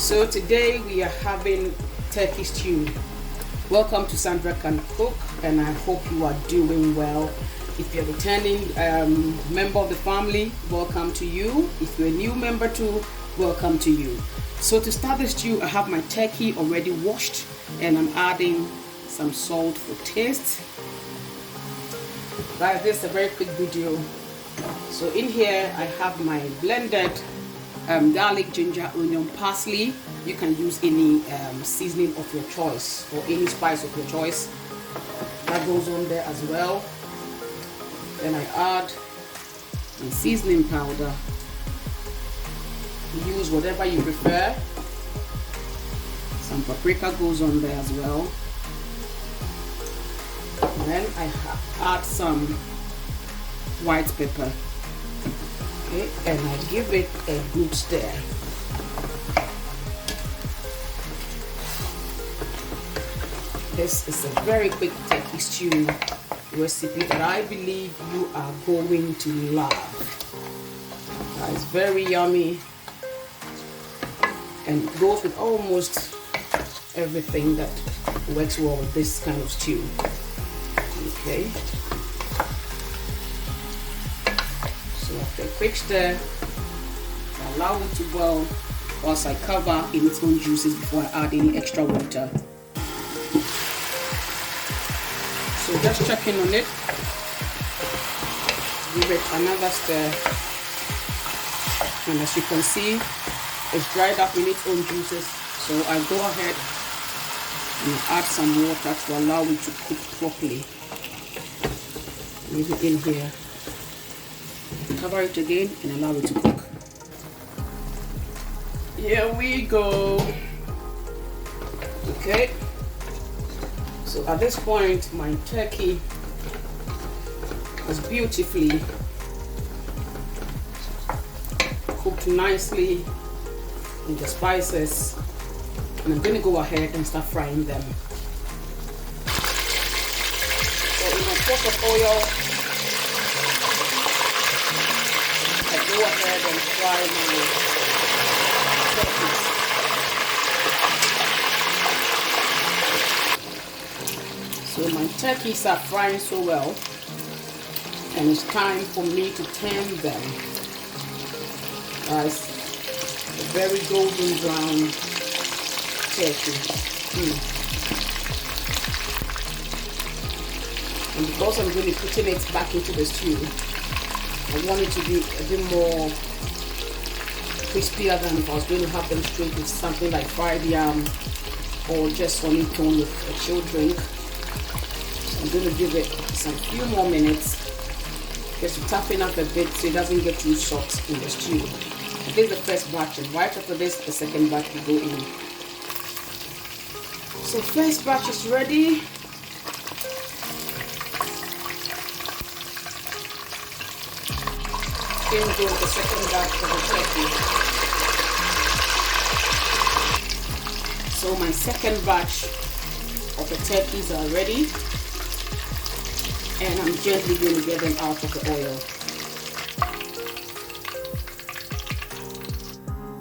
So today we are having turkey stew. Welcome to Sandra Can Cook, and I hope you are doing well. If you're a returning member of the family, welcome to you. If you're a new member too, welcome to you. So to start the stew, I have my turkey already washed, and I'm adding some salt for taste. Guys, this is a very quick video. So in here I have my blended garlic, ginger, onion, parsley. You can use any seasoning of your choice or any spice of your choice. That goes on there as well. Then I add my seasoning powder. Use whatever you prefer. Some paprika goes on there as well. And then I add some white pepper. Okay, and I give it a good stir. This is a very quick turkey stew recipe that I believe you are going to love. It's very yummy and it goes with almost everything that works well with this kind of stew. Okay. So after a quick stir, I allow it to boil whilst I cover in its own juices before I add any extra water. So just check in on it, give it another stir, and as you can see, it's dried up in its own juices. So I go ahead and add some water to allow it to cook properly. Leave it in here, cover it again and allow it to cook. Here we go. Okay. So at this point, my turkey is beautifully cooked nicely with the spices, and I'm going to go ahead and start frying them. So in my pot of oil, I go ahead and fry my turkeys. So my turkeys are frying so well, and it's time for me to turn them. Guys, a very golden brown turkey. And because I'm going to be putting it back into the stew, I want it to be a bit more crispier than if I was going to have them straight with something like fried yam or just on it on with a chilled drink. I'm going to give it some few more minutes just to toughen up a bit so it doesn't get too soft in the stew. This is the first batch, and right after this, the second batch will go in. So first batch is ready. Then go the second batch of the turkey. So my second batch of the turkeys are ready. And I'm gently going to get them out of the oil.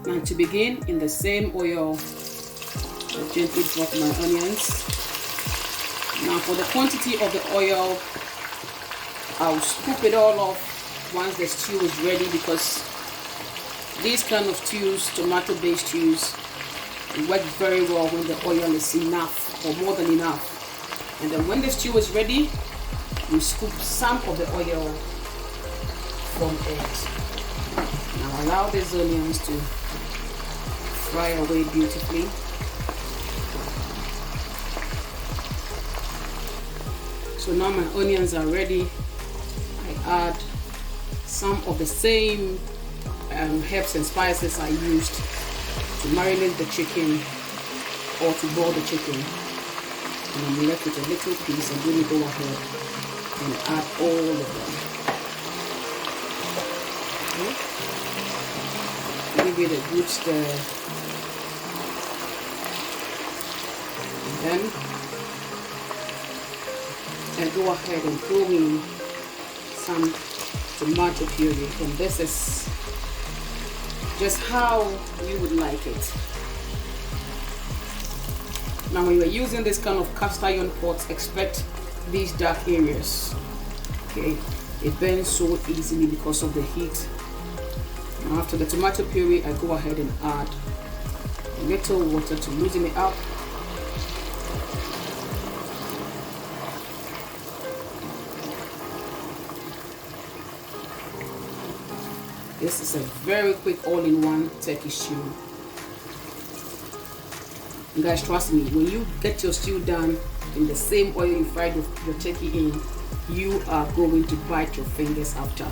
Now to begin, in the same oil, I gently drop my onions. Now for the quantity of the oil, I'll scoop it all off once the stew is ready, because these kind of stews, tomato-based stews, work very well when the oil is enough or more than enough. And then when the stew is ready, we scoop some of the oil from it. Now allow these onions to fry away beautifully. So now my onions are ready. I add some of the same herbs and spices I used to marinate the chicken or to boil the chicken. And I'm left with a little piece. I'm going to go ahead and add all of them. Okay. Give it a good stir. And then I go ahead and throw in some tomato puree, and this is just how you would like it. Now when you're using this kind of cast iron pot, expect these dark areas. Okay, it burns so easily because of the heat. Now after the tomato puree, I go ahead and add a little water to loosen it up. This is a very quick all-in-one turkey stew. You guys, trust me, when you get your stew done in the same oil you fried your turkey in, you are going to bite your fingers after.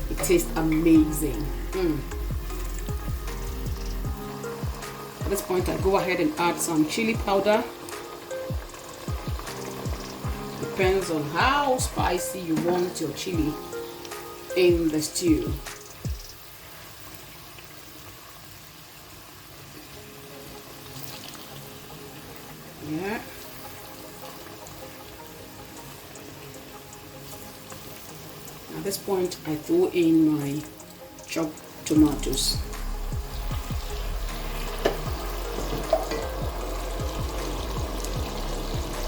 It tastes amazing. At this point, I go ahead and add some chili powder. Depends on how spicy you want your chili in the stew. Yeah. At this point, I throw in my chopped tomatoes.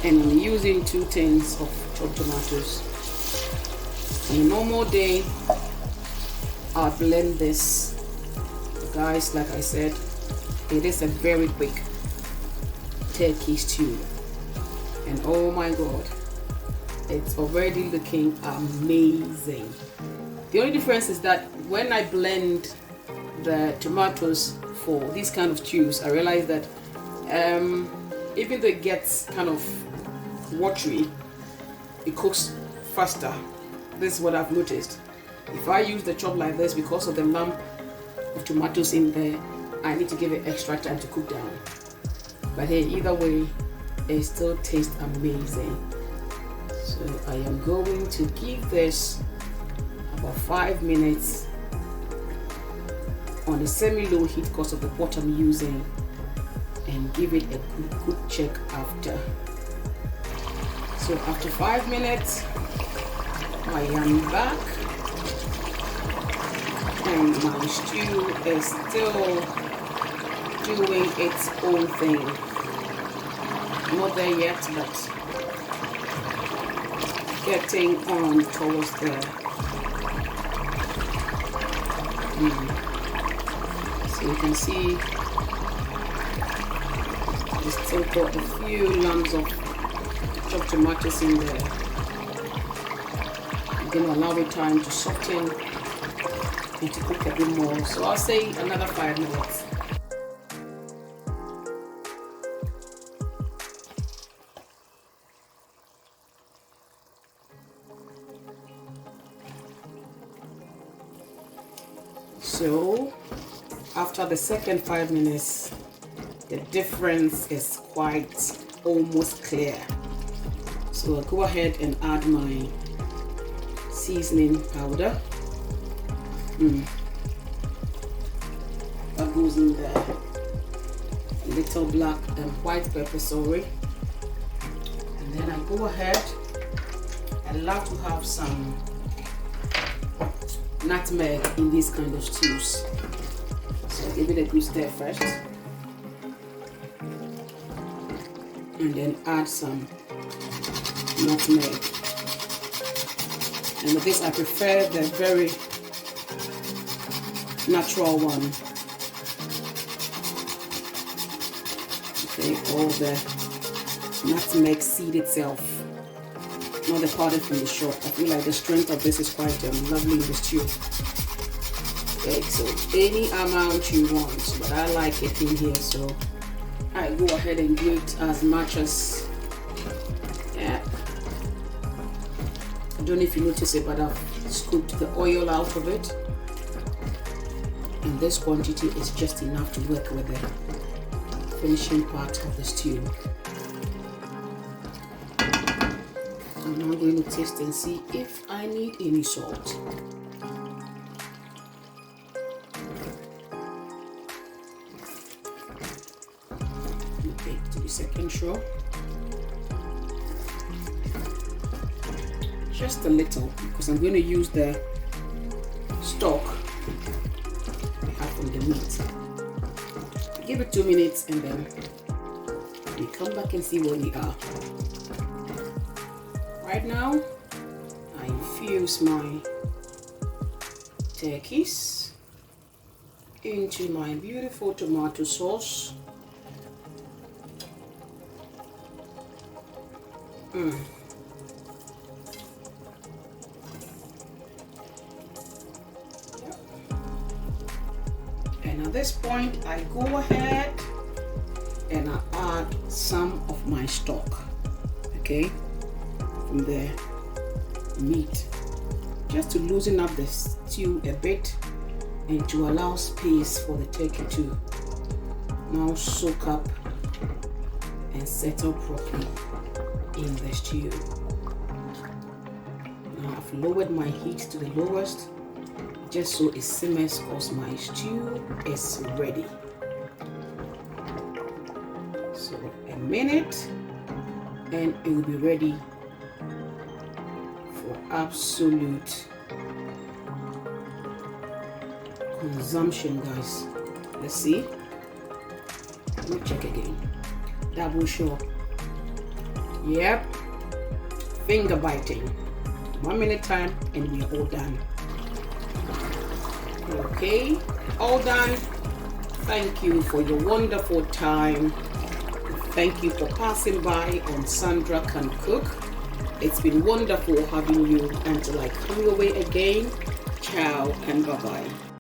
And I'm using 2 tins of chopped tomatoes. On a normal day, I'll blend this. Guys, like I said, it is a very quick turkey stew, and oh my god, it's already looking amazing. The only difference is that when I blend the tomatoes for these kind of stews, I realize that even though it gets kind of watery, it cooks faster. This is what I've noticed. If I use the chop like this, because of the lump of tomatoes in there, I need to give it extra time to cook down. But hey, either way, it still tastes amazing. So I am going to give this about 5 minutes on a semi-low heat because of the pot I'm using, and give it a good check after. So after 5 minutes, I am back, and my stew is still doing its own thing. Not there yet, but getting on towards there. So you can see we still got a few lumps of chopped tomatoes in there. I'm going to allow it time to soften and to cook a bit more. So I'll say another 5 minutes. So after the second 5 minutes, the difference is quite almost clear. So I'll go ahead and add my seasoning powder. That goes in there. A little black and white pepper, sorry. And then I go ahead. I love to have some nutmeg in these kind of stews. So I'll give it a good stir first. And then add some nutmeg. And with this, I prefer the very natural one. Okay, or the nutmeg seed itself, not the powder from the shop. I feel like the strength of this is quite lovely in the stew. Okay, so any amount you want, but I like it in here, so I go ahead and do it as much as, yeah. I don't know if you notice it, but I've scooped the oil out of it, and this quantity is just enough to work with the finishing part of the stew. I'm now going to taste and see if I need any salt. Okay, to be second sure. Just a little, because I'm going to use the stock I have from the meat. Give it 2 minutes and then We come back and see where we are. Right now, I infuse my turkeys into my beautiful tomato sauce. And at this point, I go ahead and I add some of my stock, okay, from the meat, just to loosen up the stew a bit and to allow space for the turkey to now soak up and settle properly in the stew. Now I've lowered my heat to the lowest just so it simmers, because my stew is ready. So a minute and it will be ready for absolute consumption, guys. Let's see. Let me check again. Double sure. Yep. Finger biting. 1 minute time and we are all done. Okay, all done. Thank you for your wonderful time. Thank you for passing by on Sandra Can Cook. It's been wonderful having you. Until I come your way again, ciao and bye-bye.